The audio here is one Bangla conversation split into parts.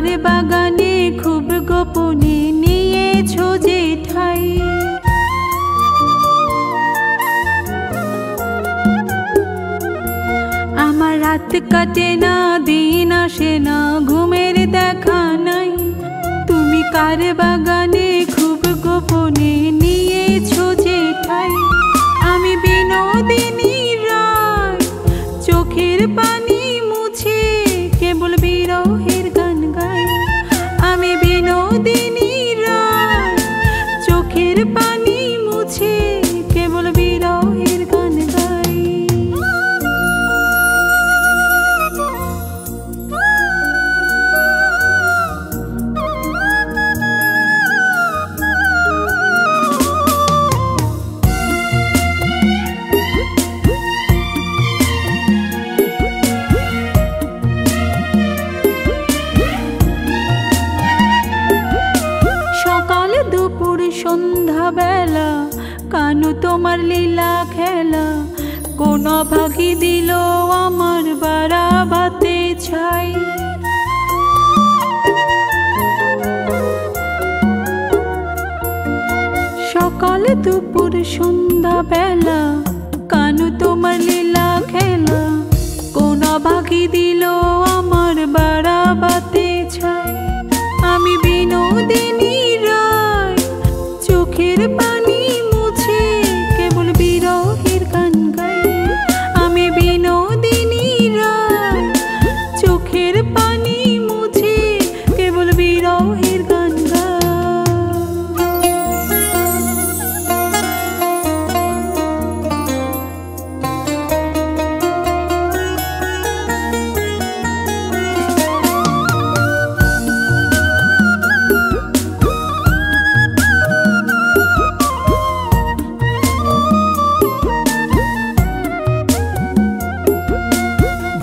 কার বাগানে খুব গোপনে নিয়েছো যে ঠাই। আমার রাত কাটে না, দিন আসে না, ঘুমের দেখা নাই। তুমি কার বাগানে খুব গোপনে নিয়েছো যে ঠাই। আমি বিনোদিনী রায়, চোখের পানি মুছে কেবল বিরহের গান গাই। আমি বিনোদিনী রায়, চোখের পানি মুছে কেবল বিরহের গান গাই। সন্ধ্যা বেলা কানু তোমার লীলা খেলা, কোন ভাগি দিল আমার বারাবাতে ছাই। সকাল দুপুর সন্ধ্যা বেলা কানু তোমার লীলা খেলা, কোন ভাগি দিল আমার বারাবাতে ছাই। আমি বিনোদিনী রায়, চোখের পানি মুছে কেবল বিরহের গান গাই। আমি বিনোদিনী রায়, চোখের পানি মুছে কেবল বিরহের গান গাই।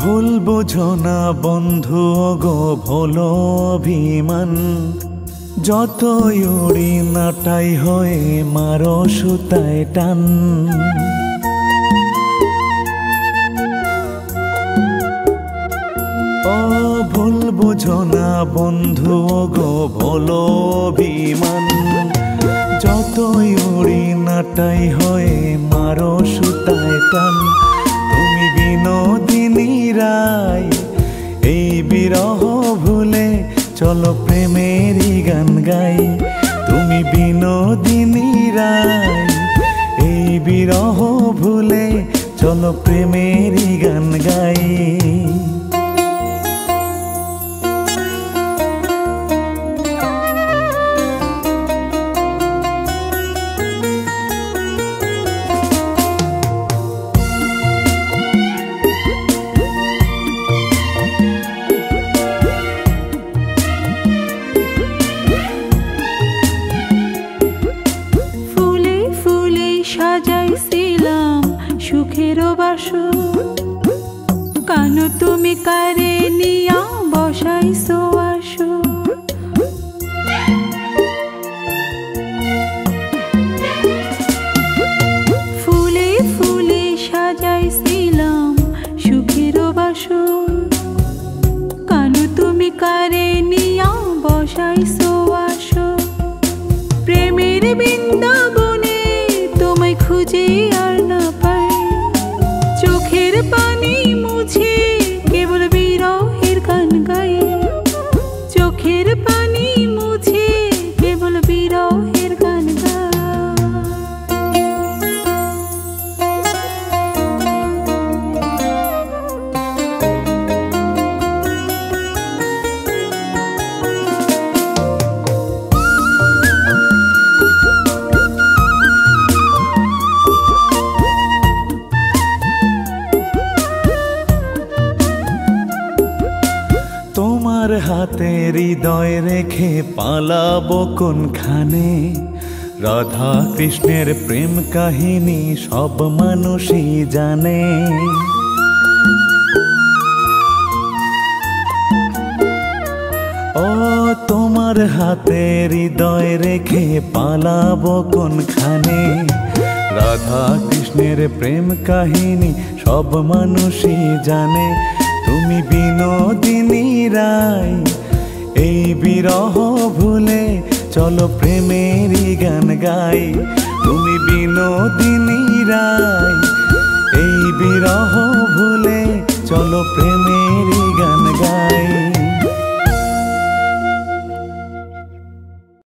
ভুল বোঝো না বন্ধু গো ভোলো অভিমান, যতই উড়ি নাটাই হয়ে মারো সুতায় টান। ও ভুল বোঝো না বন্ধু গো ভোলো অভিমান, যতই উড়ি নাটাই হয়ে মারো সুতায় টান। তুমি বিনোদিনী রায়, এই বিরহ ভুলে চলো প্রেমেরই গান গাই। তুমি বিনোদিনী রায়, এই বিরহ ভুলে চলো প্রেমেরই গান গাই। সাজাইছিলাম সুখের বাসর, কানু তুমি কারে নিয়া বসাইছো আসর। ফুলে ফুলে সাজাইছিলাম সুখের বাসর, কানু তুমি কারে নিয়া বসাইছো আসর। প্রেমের বৃন্দাবনে তোমায় খুঁজে আর না পাই, চোখের পানি মুছে কেবল বিরহের গান গাই। চোখের পানি মুছে কেবল বিরহের গান গাই। তোমার হাতে হৃদয় রেখে পালাবো কোনখানে, রাধা কৃষ্ণের প্রেম কাহিনী সব মানুষই জানে। ও তোমার হাতে হৃদয় রেখে পালাবো কোনখানে, রাধা কৃষ্ণের প্রেম কাহিনী সব মানুষই জানে। তুমি বিনোদিনী রায়, এই বিরহ ভুলে চলো প্রেমেরই গান গাই, তুমি বিনোদিনী রায়। এই বিরহ ভুলে চলো প্রেম